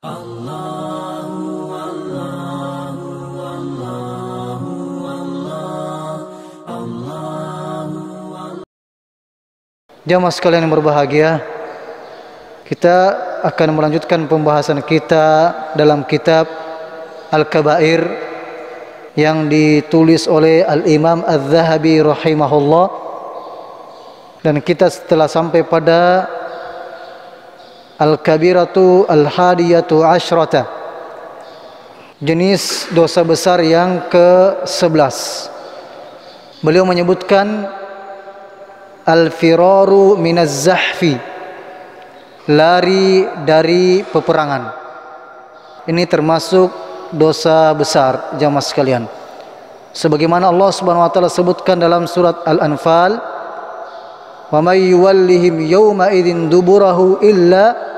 Jamaah sekalian yang berbahagia, kita akan melanjutkan pembahasan kita dalam kitab Al-Kabair yang ditulis oleh Al-Imam Adz-Dzahabi rahimahullah, dan kita setelah sampai pada Al-Kabiratu Al-Hadiyatu Asyrata, jenis dosa besar yang ke-11. Beliau menyebutkan al-firaru minaz zahfi, lari dari peperangan. Ini termasuk dosa besar, jamaah sekalian. Sebagaimana Allah Subhanahu wa taala sebutkan dalam surat Al-Anfal, "Wa may yuwallihim yawma idzin duburahu illa",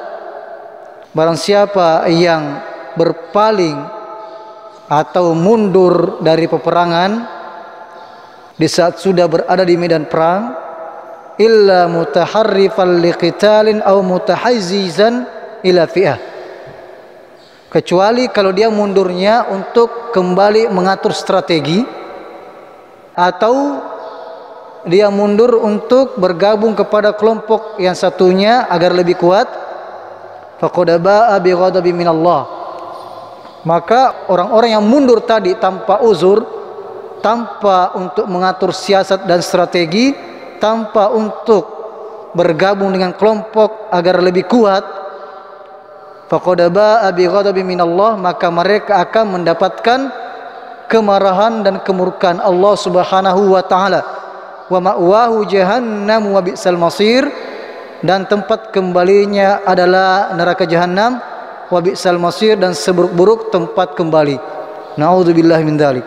barang siapa yang berpaling atau mundur dari peperangan di saat sudah berada di medan perang, illa mutaharrifan liqitalin aw mutahazzizan ila fi'ah, kecuali kalau dia mundurnya untuk kembali mengatur strategi atau dia mundur untuk bergabung kepada kelompok yang satunya agar lebih kuat, faqad ba'a bi ghadabin minallah. Maka orang-orang yang mundur tadi tanpa uzur, tanpa untuk mengatur siasat dan strategi, tanpa untuk bergabung dengan kelompok agar lebih kuat, faqad ba'a bi ghadabin minallah, maka mereka akan mendapatkan kemarahan dan kemurkaan Allah Subhanahu wa taala. Wa ma'wahu jahannam wa bi'sal masir, dan tempat kembalinya adalah neraka jahanam, wa bi'sal masir, dan seburuk-buruk tempat kembali. Na'udzubillahi min dzalik.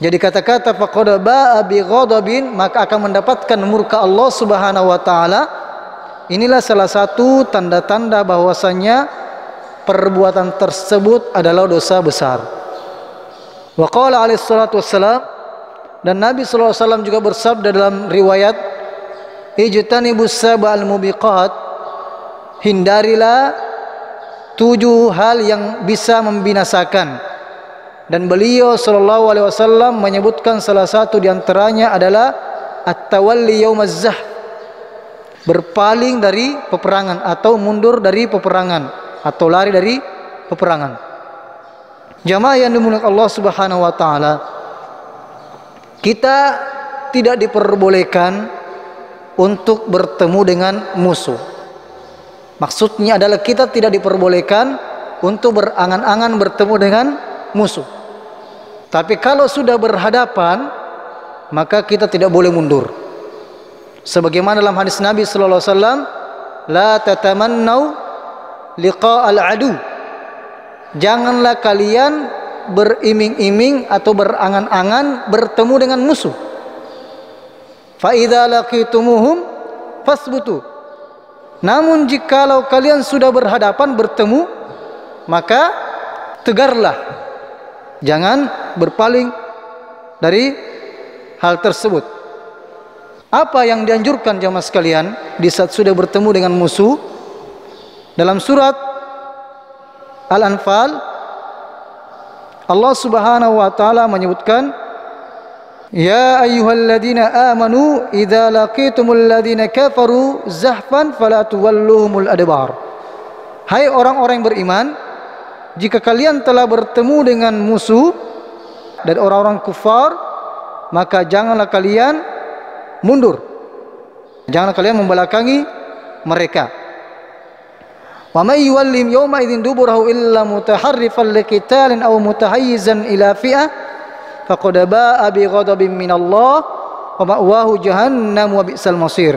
Jadi kata-kata faqad ba'a bi ghadabin, maka akan mendapatkan murka Allah Subhanahu wa taala. Inilah salah satu tanda-tanda bahwasanya perbuatan tersebut adalah dosa besar. Wa qala alaihi salatu wassalam, dan Nabi sallallahu alaihi wasallam juga bersabda dalam riwayat, ijtanibus sab'al mubiqat, hindarilah 7 hal yang bisa membinasakan. Dan beliau sallallahu alaihi wasallam menyebutkan salah satu di antaranya adalah at-tawalli yaumaz zahf, berpaling dari peperangan atau mundur dari peperangan atau lari dari peperangan. Jamaah yang dimuliakan Allah Subhanahu wa taala, kita tidak diperbolehkan untuk bertemu dengan musuh. Maksudnya adalah kita tidak diperbolehkan untuk berangan-angan bertemu dengan musuh. Tapi kalau sudah berhadapan, maka kita tidak boleh mundur. Sebagaimana dalam hadis Nabi sallallahu alaihi wasallam, la tatamannau liqa'al adu, janganlah kalian beriming-iming atau berangan-angan bertemu dengan musuh. Fa idza laqitumuhum fasbutu, namun jikalau kalian sudah berhadapan bertemu, maka tegarlah, jangan berpaling dari hal tersebut. Apa yang dianjurkan jamaah sekalian di saat sudah bertemu dengan musuh? Dalam surat Al-Anfal, Allah Subhanahu wa taala menyebutkan, ya ayyuhalladzina amanu idza laqitumul ladzina kafaru zahfan fala tuwalluhumul adbar. Hai orang-orang yang beriman, jika kalian telah bertemu dengan musuh dan orang-orang kufar, maka janganlah kalian mundur, janganlah kalian membelakangi mereka. Wa may yuwallim yawma idzin duburahu illa mutaharrifan liqitalin aw mutahayyizan ila fi'ah faqad ba'a bi ghadabin minallah wa ma'wahu jahannam wa bi'sal masir.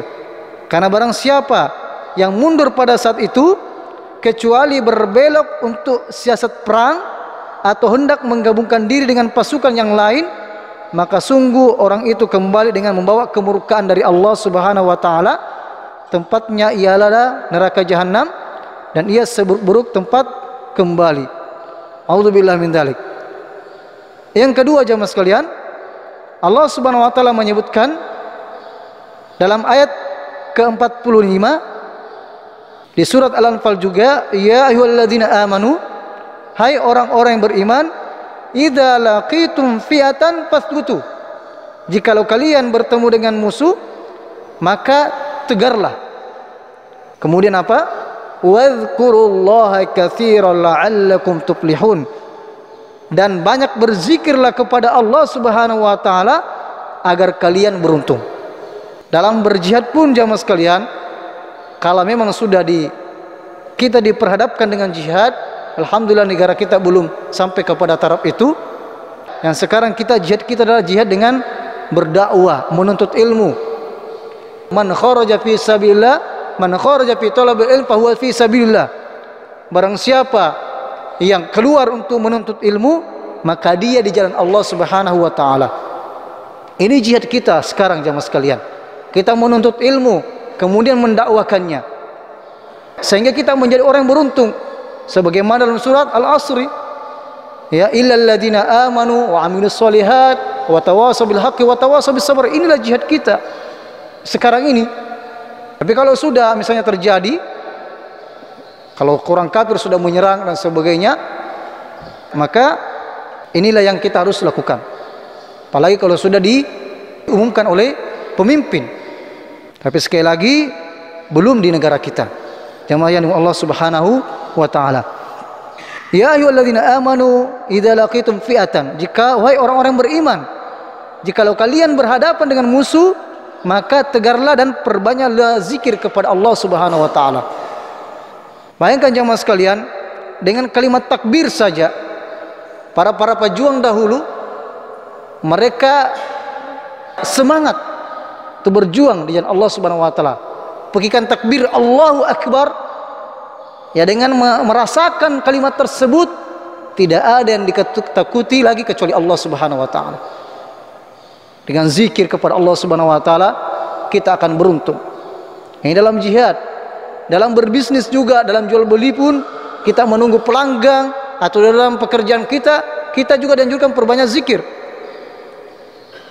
Karena barang siapa yang mundur pada saat itu kecuali berbelok untuk siasat perang atau hendak menggabungkan diri dengan pasukan yang lain, maka sungguh orang itu kembali dengan membawa kemurkaan dari Allah Subhanahu wa taala. Tempatnya ialah neraka jahanam, dan ia seburuk-buruk tempat kembali. A'udzubillahi min dzalik. Yang kedua jamaah sekalian, Allah Subhanahu wa taala menyebutkan dalam ayat ke-45, Di surat Al-Anfal juga, ya ayyuhalladzina amanu, hai orang-orang yang beriman, idza laqitum fi'atan fasbutu. Jikalau kalian bertemu dengan musuh, maka tegarlah. Kemudian apa? Wadhkurullaha katsiran la'allakum tuflihun. Dan banyak berzikirlah kepada Allah Subhanahu wa taala agar kalian beruntung. Dalam berjihad pun jamaah sekalian, kalau memang sudah kita diperhadapkan dengan jihad, alhamdulillah negara kita belum sampai kepada taraf itu. Yang sekarang jihad kita adalah jihad dengan berdakwah, menuntut ilmu. Man kharaja fi sabilillah, man kharaja fi talabil ilm fa huwa fi sabilillah. Barang siapa yang keluar untuk menuntut ilmu, maka dia di jalan Allah Subhanahu wa taala. Ini jihad kita sekarang jamaah sekalian. Kita menuntut ilmu, kemudian mendakwakannya, sehingga kita menjadi orang yang beruntung. Sebagaimana dalam surat Al-Asri, ya illal ladzina amanu wa amilus solihat wa tawashaw bil haqqi wa tawashaw bis sabr. Inilah jihad kita sekarang ini. Tapi kalau sudah misalnya terjadi, kalau orang kafir sudah menyerang dan sebagainya, maka inilah yang kita harus lakukan. Apalagi kalau sudah diumumkan oleh pemimpin. Tapi sekali lagi belum di negara kita. Jamaah yang Allah Subhanahu wa taala. Ya ayyuhalladzina amanu idza laqitum fi'atan. Wahai orang-orang beriman, jikalau kalian berhadapan dengan musuh, maka tegarlah dan perbanyaklah zikir kepada Allah Subhanahu wa taala. Bayangkan jamaah sekalian, dengan kalimat takbir saja para pejuang dahulu mereka semangat untuk berjuang di jalan Allah Subhanahu wa taala. Pekikan takbir Allahu Akbar, ya dengan merasakan kalimat tersebut tidak ada yang ditakuti lagi kecuali Allah Subhanahu wa taala. Dengan zikir kepada Allah Subhanahu wa taala kita akan beruntung. Ini dalam jihad, dalam berbisnis juga, dalam jual beli pun kita menunggu pelanggan, atau dalam pekerjaan kita juga dianjurkan perbanyak zikir.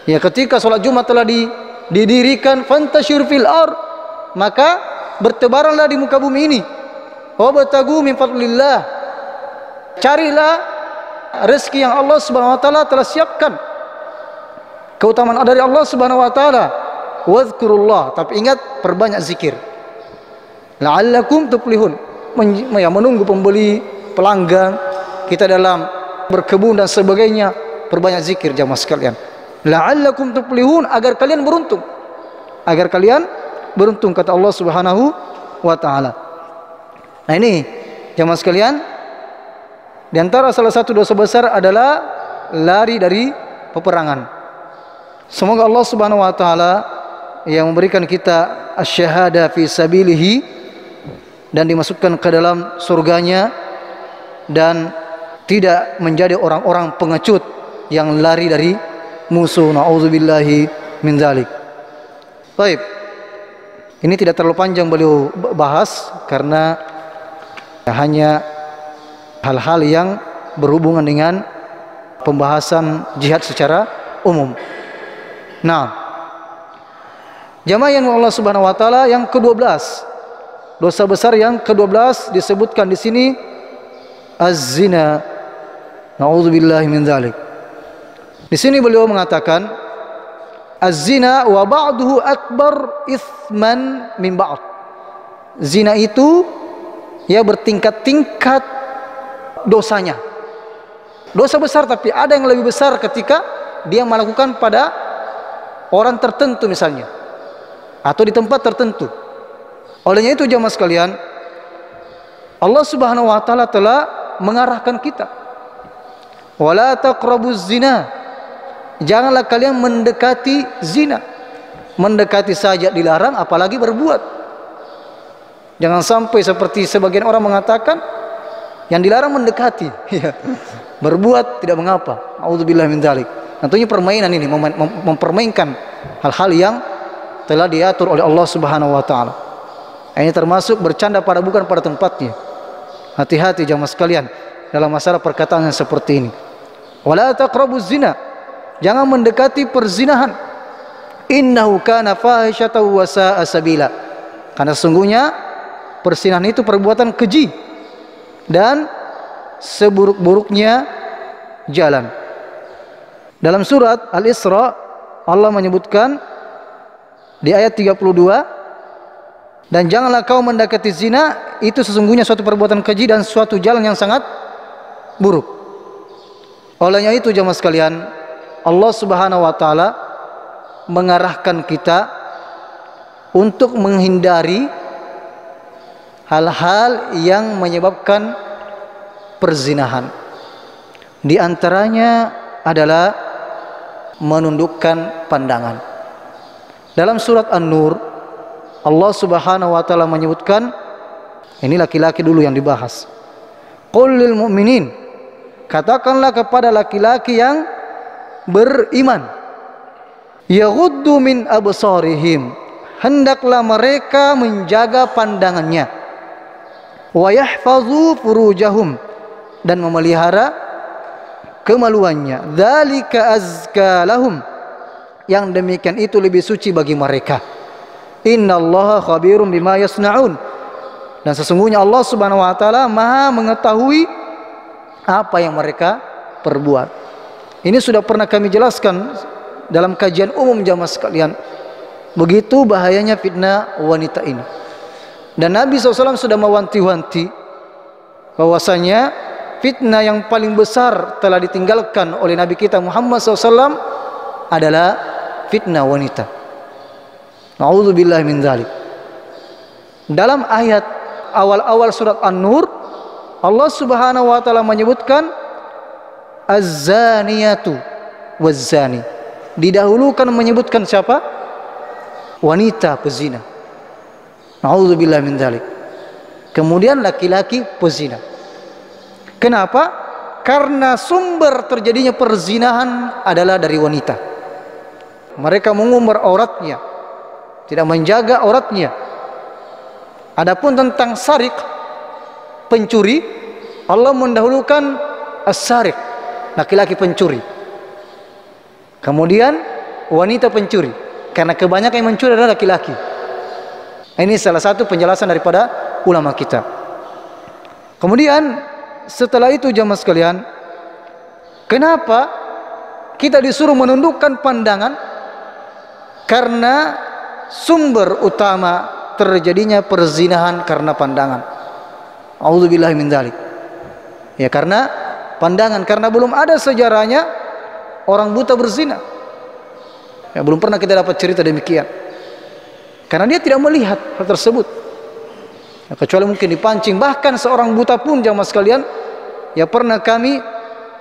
Ya, ketika sholat Jumat telah didirikan, fantasyir fil ard, maka bertebaranlah di muka bumi ini. Wabtagu min fadlillah, carilah rezeki yang Allah Subhanahu wa taala telah siapkan. Keutamaan dari Allah Subhanahu wa taala. Wadhkurullah, tapi ingat perbanyak zikir. La'allakum tuflihun, menunggu pembeli, pelanggan, kita dalam berkebun dan sebagainya, perbanyak zikir jamaah sekalian. La'allakum tuflihun, agar kalian beruntung. Agar kalian beruntung kata Allah Subhanahu wa taala. Nah ini jamaah sekalian, di antara salah satu dosa besar adalah lari dari peperangan. Semoga Allah Subhanahu wa taala yang memberikan kita asyhada fi sabilihi dan dimasukkan ke dalam surganya, dan tidak menjadi orang-orang pengecut yang lari dari musuh. Na'udzubillahi min dzalik. Baik. Ini tidak terlalu panjang beliau bahas karena hanya hal-hal yang berhubungan dengan pembahasan jihad secara umum. Nah, jamaah yang Allah Subhanahu wa taala, yang ke-12, dosa besar yang ke-12 disebutkan di sini az-zina. Na'udzubillahi min dzalik. Di sini beliau mengatakan az-zina wa ba'duhu akbar itsman min ba'd. Zina itu ya bertingkat-tingkat dosanya. Dosa besar, tapi ada yang lebih besar ketika dia melakukan pada orang tertentu misalnya, atau di tempat tertentu. Olehnya itu jamaah sekalian, Allah Subhanahu wa taala telah mengarahkan kita, wala taqrabuz zina, janganlah kalian mendekati zina. Mendekati saja dilarang, apalagi berbuat. Jangan sampai seperti sebagian orang mengatakan yang dilarang mendekati, berbuat tidak mengapa. A'udzubillahi min dzalik. Tentunya permainan ini, mempermainkan hal-hal yang telah diatur oleh Allah Subhanahu wa taala. Ini termasuk bercanda bukan pada tempatnya. Hati-hati jamaah sekalian dalam masalah perkataan yang seperti ini. Wala taqrabuz zina, jangan mendekati perzinahan. Innahu kana fahisyatan wa sa'a sabila, karena sesungguhnya Perzinahan itu perbuatan keji dan seburuk-buruknya jalan. Dalam surat Al-Isra Allah menyebutkan di ayat 32, dan janganlah kau mendekati zina, itu sesungguhnya suatu perbuatan keji dan suatu jalan yang sangat buruk. Olehnya itu jemaah sekalian, Allah Subhanahu wa taala mengarahkan kita untuk menghindari hal-hal yang menyebabkan perzinahan. Di antaranya adalah menundukkan pandangan. Dalam surat An-Nur Allah Subhanahu wa taala menyebutkan, ini laki-laki dulu yang dibahas. Qul lil mu'minin, katakanlah kepada laki-laki yang beriman, yaghuddu min absarihim, hendaklah mereka menjaga pandangannya, wa yahfazu furujahum, dan memelihara kemaluannya, dzalika azka lahum, yang demikian itu lebih suci bagi mereka. Innallaha khabirum bima yasnaun, dan sesungguhnya Allah Subhanahu wa taala Maha mengetahui apa yang mereka perbuat. Ini sudah pernah kami jelaskan dalam kajian umum jamaah sekalian, begitu bahayanya fitnah wanita ini. Dan Nabi SAW sudah mewanti-wanti bahwasanya fitnah yang paling besar telah ditinggalkan oleh Nabi kita Muhammad SAW adalah fitnah wanita. Na'udzubillahi min dzalik. Dalam ayat awal-awal surat An-Nur Allah Subhanahu wa taala menyebutkan az-zaniyatu waz-zani. Didahulukan menyebutkan siapa? Wanita pezina. Na'udzubillahi min dzalik. Kemudian laki-laki pezina. Kenapa? Karena sumber terjadinya perzinahan adalah dari wanita. Mereka mengumbar auratnya, tidak menjaga auratnya. Adapun tentang sarik, pencuri, Allah mendahulukan as-sarik, laki-laki pencuri. Kemudian wanita pencuri, karena kebanyakan yang mencuri adalah laki-laki. Ini salah satu penjelasan daripada ulama kita. Kemudian setelah itu jamaah sekalian, kenapa kita disuruh menundukkan pandangan? Karena sumber utama terjadinya perzinahan karena pandangan. A'udzubillahi min dzalik. Ya, karena pandangan, karena belum ada sejarahnya orang buta berzina. Ya, belum pernah kita dapat cerita demikian. Karena dia tidak melihat hal tersebut. Ya, kecuali mungkin dipancing. Bahkan seorang buta pun jamaah sekalian, ya pernah kami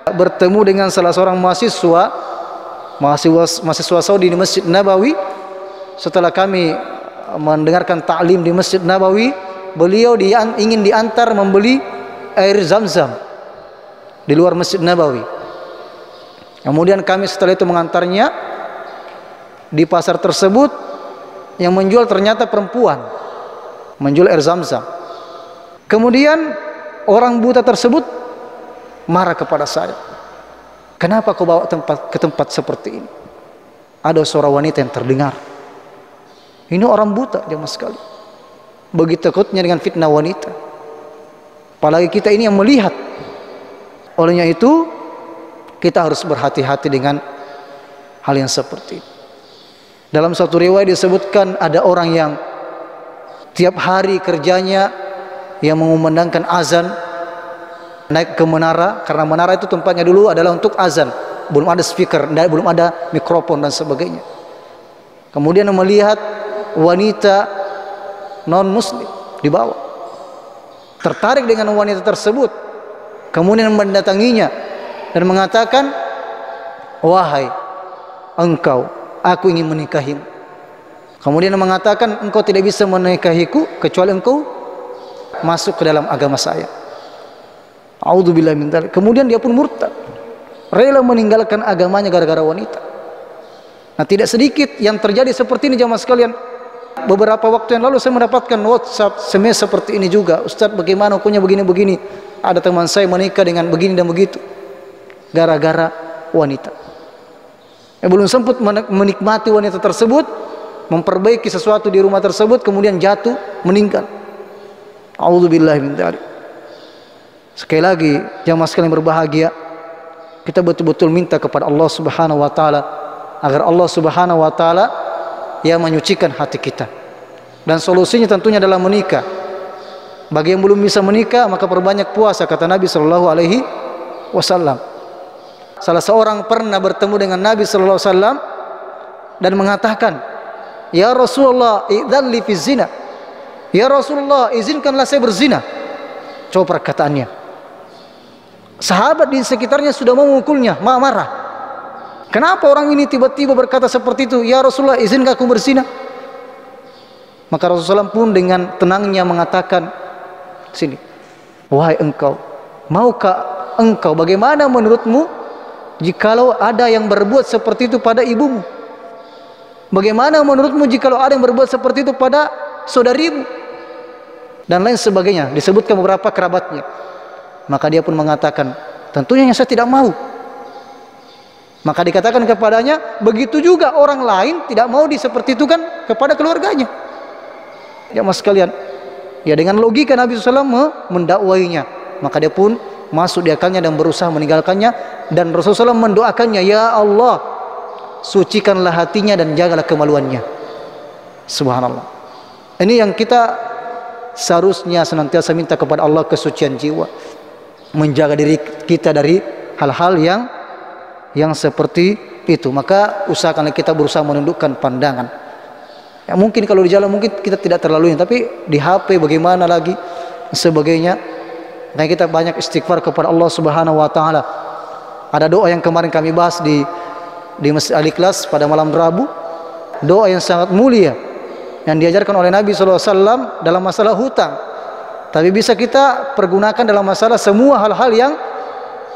bertemu dengan salah seorang mahasiswa Saudi di Masjid Nabawi. Setelah kami mendengarkan ta'lim di Masjid Nabawi, beliau ingin diantar membeli air Zam-Zam di luar Masjid Nabawi. Kemudian kami setelah itu mengantarnya di pasar tersebut, yang menjual ternyata perempuan, menjual air Zam-Zam. Kemudian orang buta tersebut marah kepada saya. Kenapa kau bawa ke tempat seperti ini? Ada suara wanita yang terdengar. Ini orang buta jemaah sekali. Begitu takutnya dengan fitnah wanita. Apalagi kita ini yang melihat. Olehnya itu kita harus berhati-hati dengan hal yang seperti ini. Dalam satu riwayat disebutkan ada orang yang tiap hari kerjanya yang mengumandangkan azan, naik ke menara, karena menara itu tempatnya dulu adalah untuk azan, belum ada speaker, belum ada mikrofon dan sebagainya. Kemudian melihat wanita non muslim di bawah, tertarik dengan wanita tersebut, kemudian mendatanginya dan mengatakan, wahai engkau, aku ingin menikahimu. Kemudian mengatakan, engkau tidak bisa menikahiku kecuali engkau masuk ke dalam agama saya. A'udzubillahi min dzalik. Kemudian dia pun murtad, rela meninggalkan agamanya gara-gara wanita. Nah, tidak sedikit yang terjadi seperti ini jamaah sekalian. Beberapa waktu yang lalu saya mendapatkan WhatsApp SMS seperti ini juga. Ustaz, bagaimana hukumnya begini-begini? Ada teman saya menikah dengan begini dan begitu gara-gara wanita. Belum sempat menikmati wanita tersebut, memperbaiki sesuatu di rumah tersebut, kemudian jatuh, meninggal. A'udzubillahi min dzalik. Sekali lagi jamaah sekalian berbahagia, kita betul-betul minta kepada Allah Subhanahu wa taala agar Allah Subhanahu wa taala yang menyucikan hati kita. Dan solusinya tentunya adalah menikah. Bagi yang belum bisa menikah, maka perbanyak puasa, kata Nabi sallallahu alaihi wasallam. Salah seorang pernah bertemu dengan Nabi sallallahu alaihi wasallam dan mengatakan, "Ya Rasulullah, idzan li fi zina." Ya Rasulullah, izinkanlah saya berzina. Coba perkataannya. Sahabat di sekitarnya sudah mau memukulnya, marah. Kenapa orang ini tiba-tiba berkata seperti itu? Ya Rasulullah, izinkan aku berzina? Maka Rasulullah pun dengan tenangnya mengatakan, sini, wahai engkau, maukah engkau, bagaimana menurutmu jikalau ada yang berbuat seperti itu pada ibumu? Bagaimana menurutmu jikalau ada yang berbuat seperti itu pada saudarimu? Dan lain sebagainya, disebutkan beberapa kerabatnya. Maka dia pun mengatakan, tentunya saya tidak mau. Maka dikatakan kepadanya, begitu juga orang lain tidak mau diseperti itu kan kepada keluarganya. Ya mas sekalian, ya dengan logika Nabi SAW mendakwainya, maka dia pun masuk di akalnya dan berusaha meninggalkannya. Dan Rasulullah SAW mendoakannya, ya Allah, sucikanlah hatinya dan jagalah kemaluannya. Subhanallah. Ini yang kita seharusnya senantiasa minta kepada Allah, kesucian jiwa, menjaga diri kita dari hal-hal yang seperti itu. Maka usahakanlah kita berusaha menundukkan pandangan. Ya mungkin kalau di jalan mungkin kita tidak terlalu, tapi di HP bagaimana lagi sebagainya. Nah kita banyak istighfar kepada Allah Subhanahu wa taala. Ada doa yang kemarin kami bahas di Masjid Al-Ikhlas pada malam Rabu, doa yang sangat mulia yang diajarkan oleh Nabi SAW dalam masalah hutang, tapi bisa kita pergunakan dalam masalah semua hal-hal yang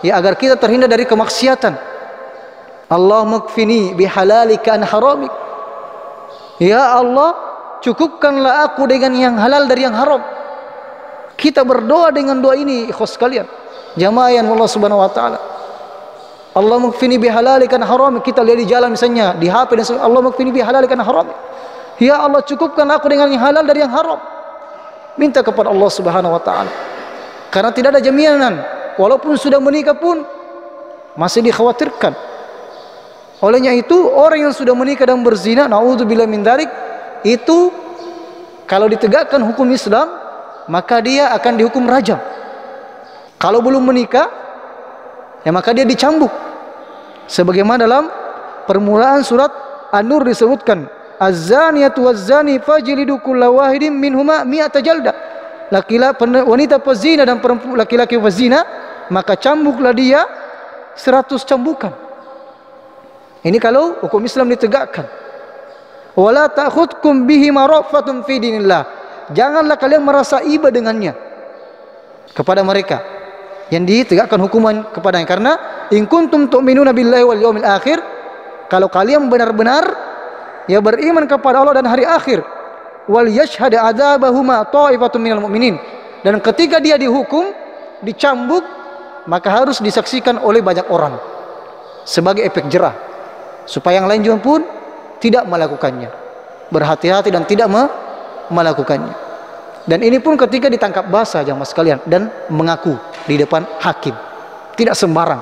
agar kita terhindar dari kemaksiatan. Allahumma kfini bihalalika an haramik. Ya Allah, cukupkanlah aku dengan yang halal dari yang haram. Kita berdoa dengan doa ini, ikhwas sekalian, jamaah yang Allah Subhanahu wa taala. Allahumma kfini bihalalika an haramik. Kita lihat di jalan misalnya, di HP dan Allahumma kfini bihalalika an haramik. Ya Allah, cukupkan aku dengan yang halal dari yang haram. Minta kepada Allah Subhanahu wa taala. Karena tidak ada jaminan, walaupun sudah menikah pun masih dikhawatirkan. Olehnya itu, orang yang sudah menikah dan berzina, naudzubillah min dzalik, itu kalau ditegakkan hukum Islam, maka dia akan dihukum rajam. Kalau belum menikah, ya maka dia dicambuk. Sebagaimana dalam permulaan surat An-Nur disebutkan, Az-zaniyatu waz-zani fajlidu kulla wahidin minhuma mi'ata jalda. Wanita pezina dan laki-laki pezina, maka cambuklah dia 100 cambukan. Ini kalau hukum Islam ditegakkan. Wala ta'khudkum bihi marafatun fi dinillah. Janganlah kalian merasa iba dengannya kepada mereka yang ditegakkan hukuman kepadanya. Karena in kuntum tu'minuna billahi wal yawmil akhir, kalau kalian benar-benar ya beriman kepada Allah dan hari akhir, wal yashhad adzabahuma ta'ifatun minal mu'minin, dan ketika dia dihukum, dicambuk, maka harus disaksikan oleh banyak orang sebagai efek jerah, supaya yang lain juga pun tidak melakukannya, berhati-hati dan tidak melakukannya. Dan ini pun ketika ditangkap basah jamaah sekalian dan mengaku di depan hakim, tidak sembarang.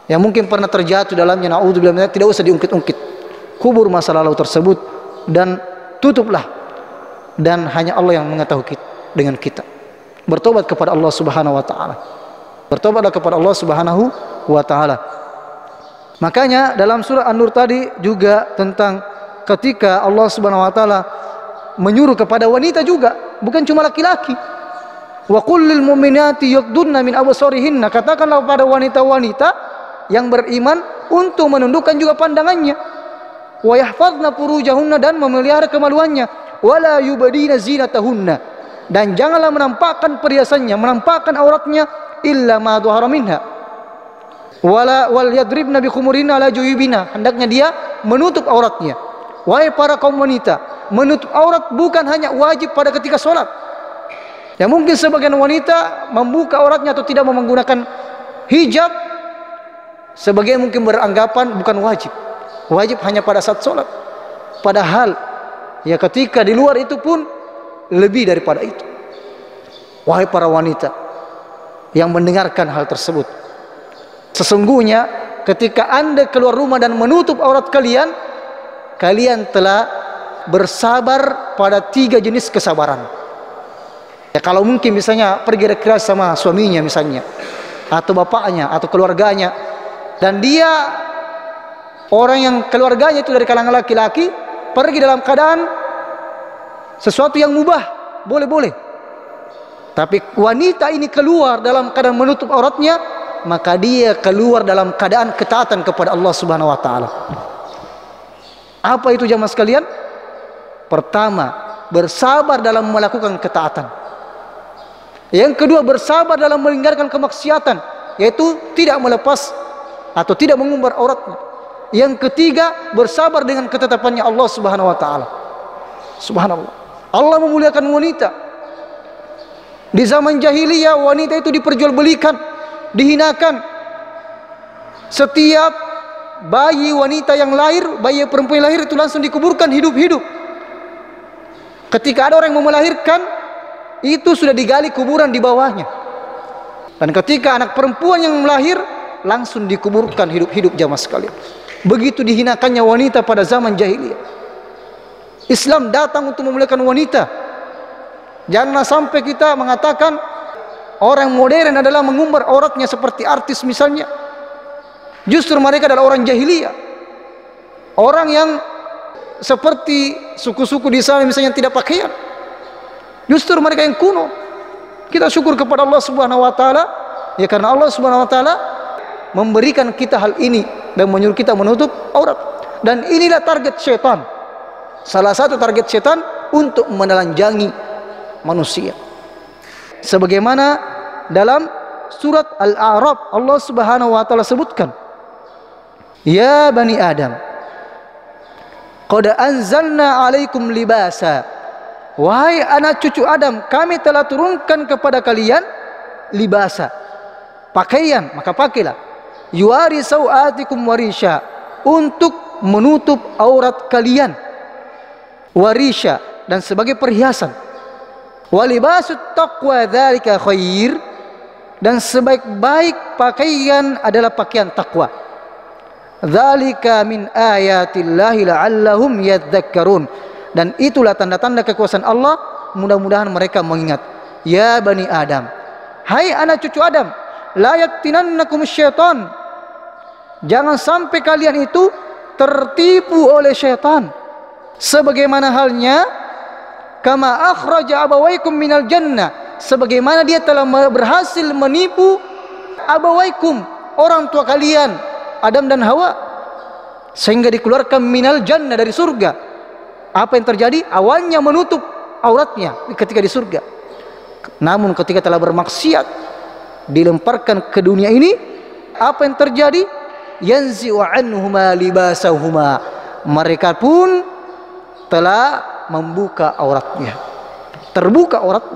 Yang mungkin pernah terjatuh dalamnya, naudzubillah, tidak usah diungkit-ungkit. Kubur masa lalu tersebut dan tutuplah, dan hanya Allah yang mengetahui dengan kita. Bertobat kepada Allah Subhanahu wa taala. Bertobatlah kepada Allah Subhanahu wa taala. Makanya dalam surah An-Nur tadi juga tentang ketika Allah Subhanahu wa taala menyuruh kepada wanita juga, bukan cuma laki-laki. Wa qul lil mu'minati yaghdudna min absarihinna. Katakanlah kepada wanita-wanita yang beriman untuk menundukkan juga pandangannya. Wa yahfazna furujahunna, dan memelihara kemaluannya. Wala yubdina zinatahunna, dan janganlah menampakkan perhiasannya, menampakkan auratnya, illa ma dhahara minha. Wal yadribna bi khumurina ala juyubina, hendaknya dia menutup auratnya. Wahai para kaum wanita, menutup aurat bukan hanya wajib pada ketika sholat. Ya mungkin sebagian wanita membuka auratnya atau tidak menggunakan hijab, sebagian mungkin beranggapan bukan wajib. Wajib hanya pada saat sholat. Padahal ya ketika di luar itu pun lebih daripada itu. Wahai para wanita yang mendengarkan hal tersebut, sesungguhnya ketika Anda keluar rumah dan menutup aurat kalian, kalian telah bersabar pada 3 jenis kesabaran. Ya, kalau mungkin misalnya pergi rekreasi sama suaminya misalnya, atau bapaknya, atau keluarganya, dan dia orang yang keluarganya itu dari kalangan laki-laki, pergi dalam keadaan sesuatu yang mubah, boleh-boleh. Tapi wanita ini keluar dalam keadaan menutup auratnya, maka dia keluar dalam keadaan ketaatan kepada Allah Subhanahu wa taala. Apa itu jamaah sekalian? Pertama, bersabar dalam melakukan ketaatan. Yang kedua, bersabar dalam meninggalkan kemaksiatan, yaitu tidak melepas atau tidak mengumbar auratnya. Yang ketiga, bersabar dengan ketetapannya Allah Subhanahu wa taala. Subhanallah. Allah memuliakan wanita. Di zaman jahiliyah wanita itu diperjualbelikan, dihinakan. Setiap bayi wanita yang lahir, bayi perempuan yang lahir itu langsung dikuburkan hidup-hidup. Ketika ada orang yang mau melahirkan, itu sudah digali kuburan di bawahnya. Dan ketika anak perempuan yang melahir, langsung dikuburkan hidup-hidup jamaah sekalian. Begitu dihinakannya wanita pada zaman jahiliyah. Islam datang untuk memuliakan wanita. Janganlah sampai kita mengatakan orang modern adalah mengumbar auratnya seperti artis misalnya. Justru mereka adalah orang jahiliyah, orang yang seperti suku-suku di sana misalnya tidak pakaian. Justru mereka yang kuno. Kita syukur kepada Allah Subhanahu wa taala, ya, karena Allah Subhanahu wa taala memberikan kita hal ini dan menyuruh kita menutup aurat. Dan inilah target syaitan. Salah satu target syaitan untuk menelanjangi manusia. Sebagaimana dalam surat Al-A'raf Allah Subhanahu wa taala sebutkan, ya bani Adam, qad anzalna 'alaikum libasa. Wahai anak cucu Adam, kami telah turunkan kepada kalian libasa, pakaian, maka pakailah. Yuwari sawatikum warisha, untuk menutup aurat kalian, warisha, dan sebagai perhiasan. Walibasut taqwa dzalika khair, dan sebaik-baik pakaian adalah pakaian takwa. Dzalika min ayatillahi la'allahum yadhakkarun, dan itulah tanda-tanda kekuasaan Allah, mudah-mudahan mereka mengingat. Ya bani Adam, hai anak cucu Adam, la yaftinannakum syaitan, jangan sampai kalian itu tertipu oleh syaitan. Sebagaimana halnya kama akhraja abawaikum minal jannah, sebagaimana dia telah berhasil menipu abawaikum, orang tua kalian Adam dan Hawa, sehingga dikeluarkan minal jannah, dari surga. Apa yang terjadi? Awalnya menutup auratnya ketika di surga, namun ketika telah bermaksiat dilemparkan ke dunia ini, apa yang terjadi? Yanzi'u anhuma libasahuma, mereka pun telah membuka auratnya, terbuka aurat.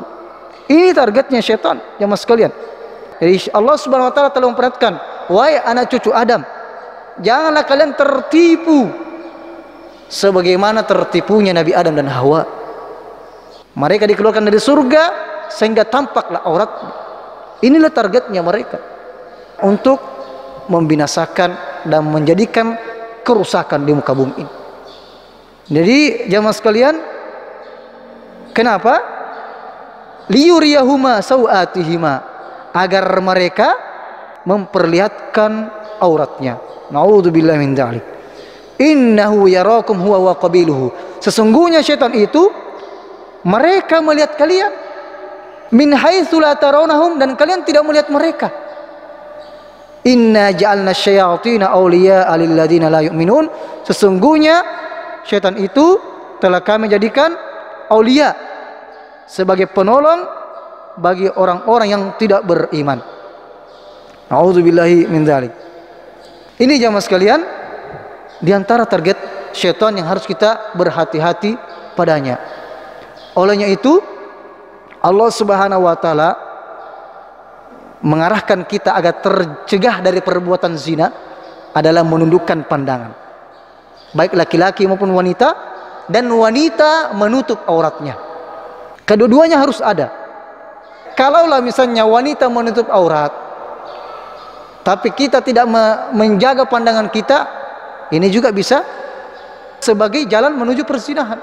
Ini targetnya syaitan jemaah sekalian. Jadi Allah Subhanahu wa taala telah memperingatkan, wahai anak cucu Adam, janganlah kalian tertipu sebagaimana tertipunya Nabi Adam dan Hawa. Mereka dikeluarkan dari surga sehingga tampaklah auratnya. Inilah targetnya mereka, untuk membinasakan dan menjadikan kerusakan di muka bumi ini. Jadi jamaah sekalian, kenapa? Liyuriyahuma sawatihima, agar mereka memperlihatkan auratnya. Na'udzubillahi min dzalik. Innahu yarakum huwa wa qabiluhu, sesungguhnya syaitan itu mereka melihat kalian min haitsu la tarawnahum, dan kalian tidak melihat mereka. Inna ja'alna syayatina awliya'a lil ladzina la yu'minun, sesungguhnya syaitan itu telah kami jadikan aulia, sebagai penolong bagi orang-orang yang tidak beriman. A'udzubillahi min dzalik. Ini jamaah sekalian, di antara target syaitan yang harus kita berhati-hati padanya. Olehnya itu Allah Subhanahu wa taala mengarahkan kita agar tercegah dari perbuatan zina adalah menundukkan pandangan, baik laki-laki maupun wanita, dan wanita menutup auratnya. Kedua-duanya harus ada. Kalaulah misalnya wanita menutup aurat, tapi kita tidak menjaga pandangan kita, ini juga bisa sebagai jalan menuju perzinahan.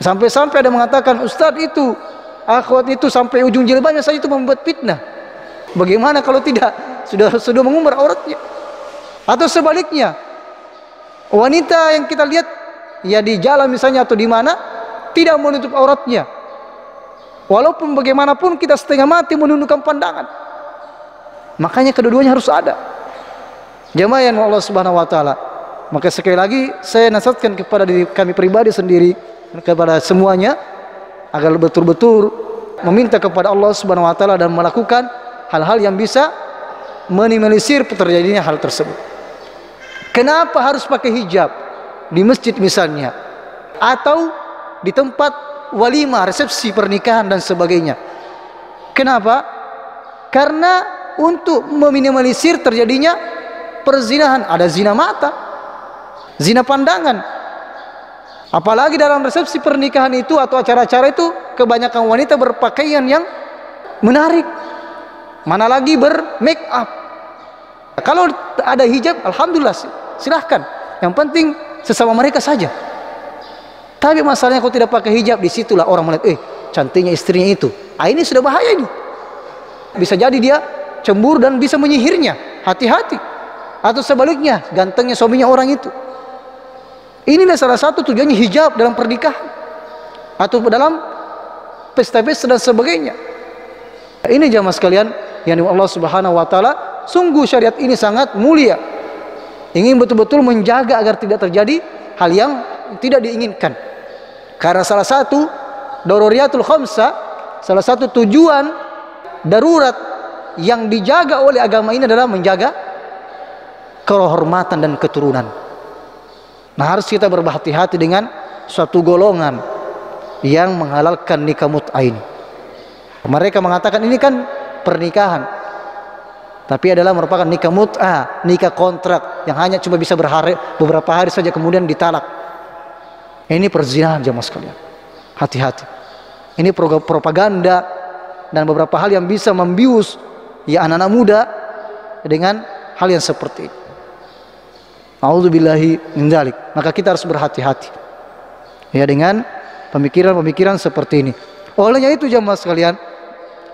Sampai-sampai ada mengatakan, Ustadz itu, akhwat itu sampai ujung jilbabnya saja itu membuat fitnah. Bagaimana kalau tidak sudah mengumbar auratnya? Atau sebaliknya, wanita yang kita lihat ya di jalan misalnya atau di mana tidak menutup auratnya, walaupun bagaimanapun kita setengah mati menundukkan pandangan. Makanya kedua-duanya harus ada. Jamaah yang Allah Subhanahu wa taala. Maka sekali lagi saya nasihatkan kepada diri kami pribadi sendiri, kepada semuanya, agar betul-betul meminta kepada Allah Subhanahu wa taala dan melakukan hal-hal yang bisa minimalisir terjadinya hal tersebut. Kenapa harus pakai hijab di masjid misalnya, atau di tempat walimah, resepsi pernikahan dan sebagainya? Kenapa? Karena untuk meminimalisir terjadinya perzinahan. Ada zina mata, zina pandangan. Apalagi dalam resepsi pernikahan itu atau acara-acara itu, kebanyakan wanita berpakaian yang menarik, mana lagi bermake up. Kalau ada hijab, alhamdulillah, silahkan. Yang penting sesama mereka saja. Tapi masalahnya kalau tidak pakai hijab, disitulah orang melihat, cantiknya istrinya itu. Ini sudah bahaya ini. Bisa jadi dia cemburu dan bisa menyihirnya. Hati-hati. Atau sebaliknya, gantengnya suaminya orang itu. Inilah salah satu tujuannya hijab dalam pernikahan atau dalam pesta-pesta dan sebagainya. Ini jamaah sekalian yang Allah Subhanahu wa taala, sungguh syariat ini sangat mulia. Ingin betul-betul menjaga agar tidak terjadi hal yang tidak diinginkan. Karena salah satu daruriyatul khamsah, salah satu tujuan darurat yang dijaga oleh agama ini adalah menjaga kehormatan dan keturunan. Nah, harus kita berhati-hati dengan suatu golongan yang menghalalkan nikah mut'ah ini. Mereka mengatakan ini kan pernikahan, tapi adalah merupakan nikah mut'ah, nikah kontrak yang hanya cuma bisa beberapa hari saja kemudian ditalak. Ini perzinahan jamaah sekalian. Hati-hati. Ini propaganda dan beberapa hal yang bisa membius ya anak-anak muda dengan hal yang seperti ini. A'udzubillahi min dzalik. Maka kita harus berhati-hati ya dengan pemikiran-pemikiran seperti ini. Olehnya itu jamaah sekalian,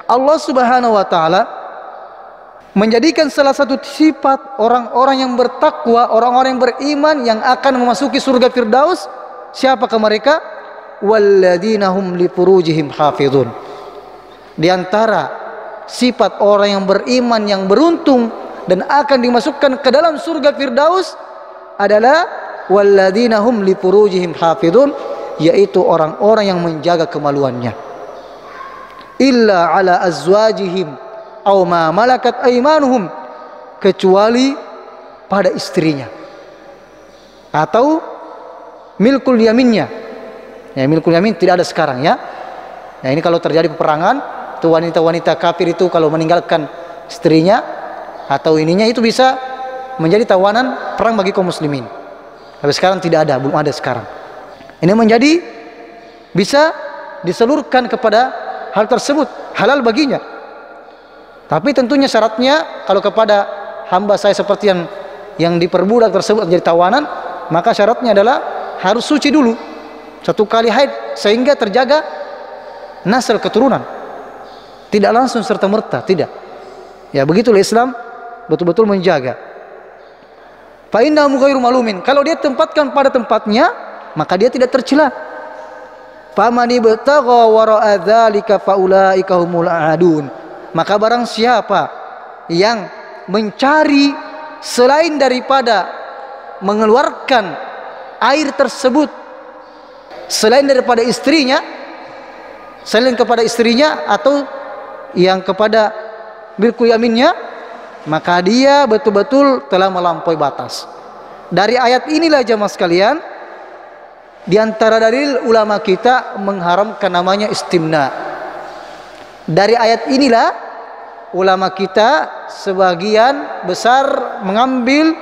Allah Subhanahu wa taala menjadikan salah satu sifat orang-orang yang bertakwa, orang-orang yang beriman yang akan memasuki surga Firdaus, siapakah mereka? Walladzina hum li furujihim hafizun. Di antara sifat orang yang beriman yang beruntung dan akan dimasukkan ke dalam surga Firdaus adalah walladzina hum li furujihim hafizun, yaitu orang-orang yang menjaga kemaluannya. Illa ala azwajihim aw ma malakat aymanuhum, kecuali pada istrinya atau milkul yaminnya. Ya, milkul yamin tidak ada sekarang ya. Nah, ini kalau terjadi peperangan, tuh wanita-wanita kafir itu kalau meninggalkan istrinya atau ininya itu bisa menjadi tawanan perang bagi kaum muslimin. Tapi sekarang tidak ada, belum ada sekarang. Ini menjadi bisa diseluruhkan kepada hal tersebut, halal baginya. Tapi tentunya syaratnya kalau kepada hamba saya seperti yang diperbudak tersebut menjadi tawanan, maka syaratnya adalah harus suci dulu 1 kali haid sehingga terjaga nasl keturunan. Tidak langsung serta-merta, tidak. Ya, begitulah Islam betul-betul menjaga. Fa innahu ghairu malumin. Kalau dia tempatkan pada tempatnya, maka dia tidak tercela. Faman ibtagha wara'a dzalika faulaika humul aadun. Maka barang siapa yang mencari selain daripada mengeluarkan air tersebut selain daripada istrinya, selain kepada istrinya atau yang kepada milku yaminnya, maka dia betul-betul telah melampaui batas. Dari ayat inilah jamaah sekalian, di antara dalil ulama kita mengharamkan namanya istimna. Dari ayat inilah ulama kita sebagian besar mengambil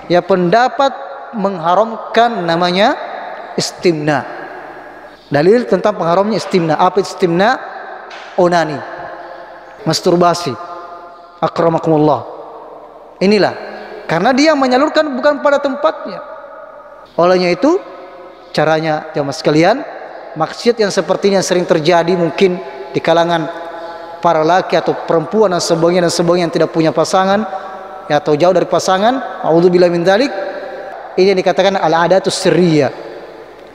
ya pendapat mengharamkan namanya istimna. Dalil tentang pengharamnya istimna. Apa istimna? onani, masturbasi. Akramakumullah. Inilah karena dia menyalurkan bukan pada tempatnya. Olehnya itu caranya jamaah sekalian, maksiat yang sepertinya sering terjadi mungkin di kalangan para laki atau perempuan dan sebagainya yang tidak punya pasangan ya, atau jauh dari pasangan, a'udzubillahi min dzalik. Ini yang dikatakan al-adatus sirriyah,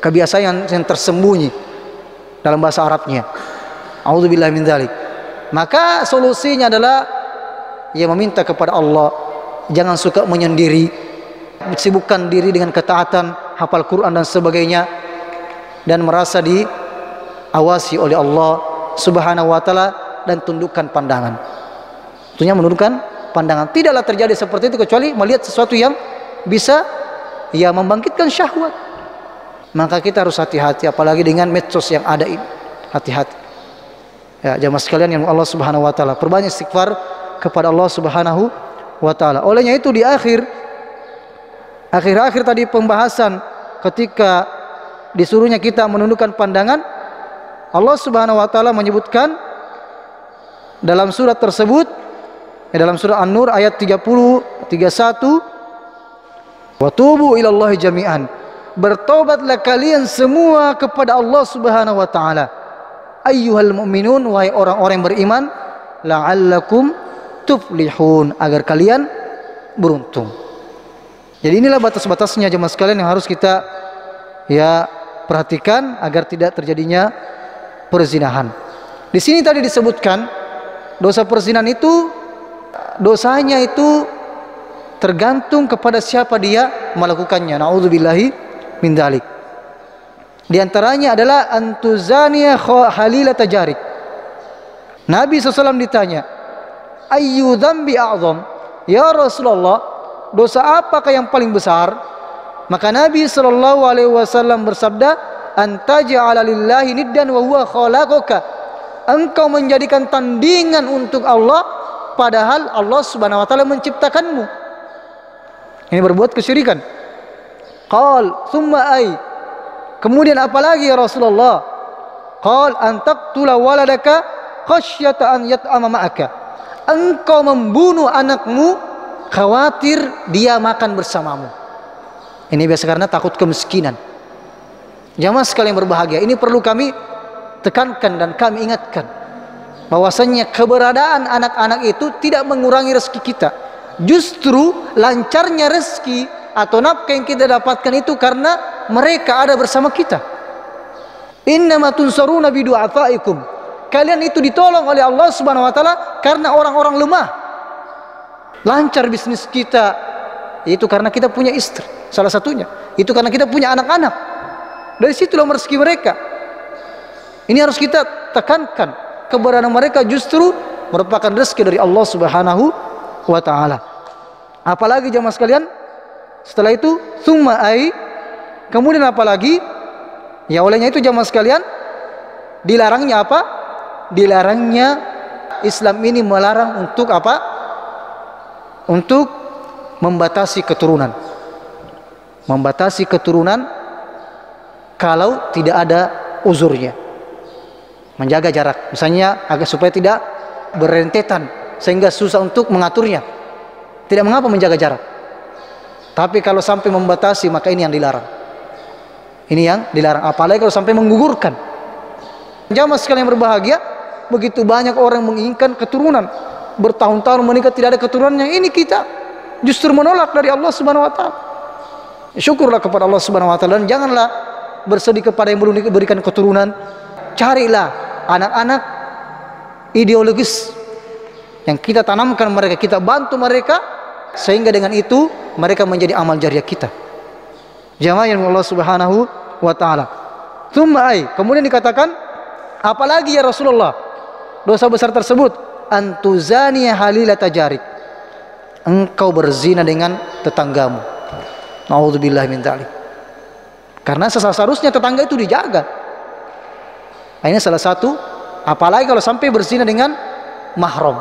kebiasaan yang tersembunyi dalam bahasa Arabnya. A'udzubillahi min dzalik. Maka solusinya adalah ya meminta kepada Allah, jangan suka menyendiri, sibukkan diri dengan ketaatan, hafal Quran dan sebagainya, dan merasa diawasi oleh Allah Subhanahu wa taala, dan tundukkan pandangan. Tentunya menundukkan pandangan. Tidaklah terjadi seperti itu kecuali melihat sesuatu yang bisa ya membangkitkan syahwat. Maka kita harus hati-hati, apalagi dengan medsos yang ada ini. Hati-hati. Ya, jamaah sekalian yang Allah Subhanahu wa taala, perbanyak istighfar kepada Allah Subhanahu wa taala. Olehnya itu di akhir tadi pembahasan, ketika disuruhnya kita menundukkan pandangan, Allah Subhanahu wa taala menyebutkan dalam surat tersebut, dalam surah An-Nur ayat 31, wa tubu ilallahi jami'an, bertobatlah kalian semua kepada Allah Subhanahu wa taala, ayyuhal mu'minun, wahai orang-orang yang beriman, la'allakum tuflihun, agar kalian beruntung. Jadi inilah batas-batasnya jemaah sekalian yang harus kita ya perhatikan agar tidak terjadinya perzinahan. Di sini tadi disebutkan dosa perzinahan itu, dosanya itu tergantung kepada siapa dia melakukannya. Na'udzubillahi min dzalik. Di antaranya adalah antuzaniya halilata jarik. Nabi SAW ditanya, ayyu dzambi a'zam? Ya Rasulullah, dosa apakah yang paling besar? Maka Nabi SAW bersabda, antaj'ala lillahi niddan wa huwa khalaqaka. Engkau menjadikan tandingan untuk Allah padahal Allah Subhanahu wa taala menciptakanmu. Ini berbuat kesyirikan. Qal thumma ay, kemudian apa lagi ya Rasulullah? Qal an taqtula waladaka khasyata an yat'ama ma'aka. Engkau membunuh anakmu khawatir dia makan bersamamu. Ini biasa karena takut kemiskinan. Jamaah sekalian berbahagia, ini perlu kami tekankan dan kami ingatkan bahwasanya keberadaan anak-anak itu tidak mengurangi rezeki kita. Justru lancarnya rezeki atau nafkah yang kita dapatkan itu karena mereka ada bersama kita. Innama tunsaruna bidu'afaikum. Kalian itu ditolong oleh Allah Subhanahu wa taala karena orang-orang lemah. Lancar bisnis kita itu karena kita punya istri, salah satunya. Itu karena kita punya anak-anak. Dari situlah rezeki mereka. Ini harus kita tekankan, keberadaan mereka justru merupakan rezeki dari Allah Subhanahu wa taala. Apalagi jamaah sekalian, setelah itu summa ai, kemudian apalagi? Ya olehnya itu jamaah sekalian, dilarangnya apa? Dilarangnya Islam ini melarang untuk apa? Untuk membatasi keturunan. Membatasi keturunan kalau tidak ada uzurnya. Menjaga jarak, misalnya agar supaya tidak berentetan sehingga susah untuk mengaturnya. Tidak mengapa menjaga jarak. Tapi kalau sampai membatasi, maka ini yang dilarang. Ini yang dilarang, apalagi kalau sampai menggugurkan. Jamaah sekalian yang berbahagia, begitu banyak orang menginginkan keturunan, bertahun-tahun menikah tidak ada keturunannya. Ini kita justru menolak dari Allah Subhanahu wa taala. Syukurlah kepada Allah Subhanahu wa taala, dan janganlah bersedih kepada yang belum diberikan keturunan. Carilah anak-anak ideologis yang kita tanamkan mereka, kita bantu mereka, sehingga dengan itu mereka menjadi amal jariah kita. Jamaah yang Allah Subhanahu wa taala. Tsumma ai, kemudian dikatakan apalagi ya Rasulullah dosa besar tersebut? Antuzaniya halilata jarik. Engkau berzina dengan tetanggamu. Nauzubillahi min dzalik. Karena seharusnya tetangga itu dijaga. Ini salah satu, apalagi kalau sampai berzina dengan mahram.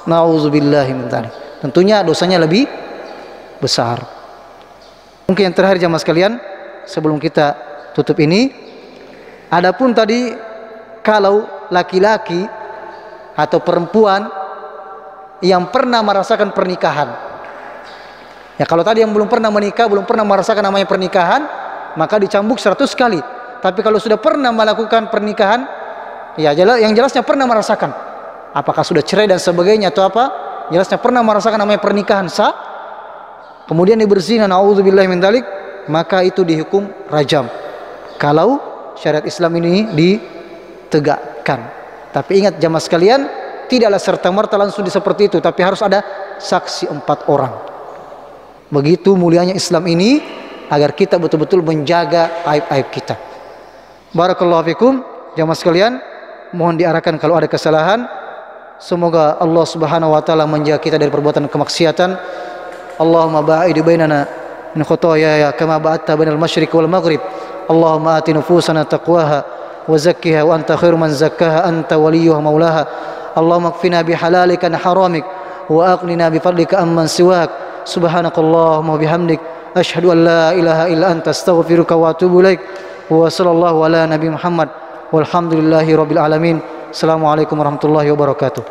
Nauzubillahi min dzalik. Tentunya dosanya lebih besar. Mungkin yang terakhir jamaah sekalian, sebelum kita tutup ini, adapun tadi kalau laki-laki atau perempuan yang pernah merasakan pernikahan. Ya, kalau tadi yang belum pernah menikah, belum pernah merasakan namanya pernikahan, maka dicambuk 100 kali. Tapi kalau sudah pernah melakukan pernikahan, ya yang jelasnya pernah merasakan. Apakah sudah cerai dan sebagainya atau apa? Jelasnya pernah merasakan namanya pernikahan sah. Kemudian berzina, naudzubillahi min dzalik, maka itu dihukum rajam. Kalau syariat Islam ini ditegakkan. Tapi ingat jamaah sekalian, tidaklah serta-merta langsung seperti itu, tapi harus ada saksi 4 orang. Begitu mulianya Islam ini, agar kita betul-betul menjaga aib-aib kita. Barakallahu fikum, jamaah sekalian, mohon diarahkan kalau ada kesalahan. Semoga Allah Subhanahu wa taala menjaga kita dari perbuatan kemaksiatan. Allahumma ba'id bainana min khotoyaya kama ba'adta bainal masyriq wal maghrib. Allahumma ati nufusana taqwaha wa zakkiha wa anta khairu man zakkaha anta waliyuha maulaha. Allahumma kfina bihalalika an haramik wa aghnina bifadlika amman siwak. Subhanakallahumma bihamdik asyhadu an la ilaha illa anta astaghfiruka wa atubu ilaik. Wa sallallahu ala nabi Muhammad walhamdulillahi rabbil alamin. Assalamualaikum warahmatullahi wabarakatuh.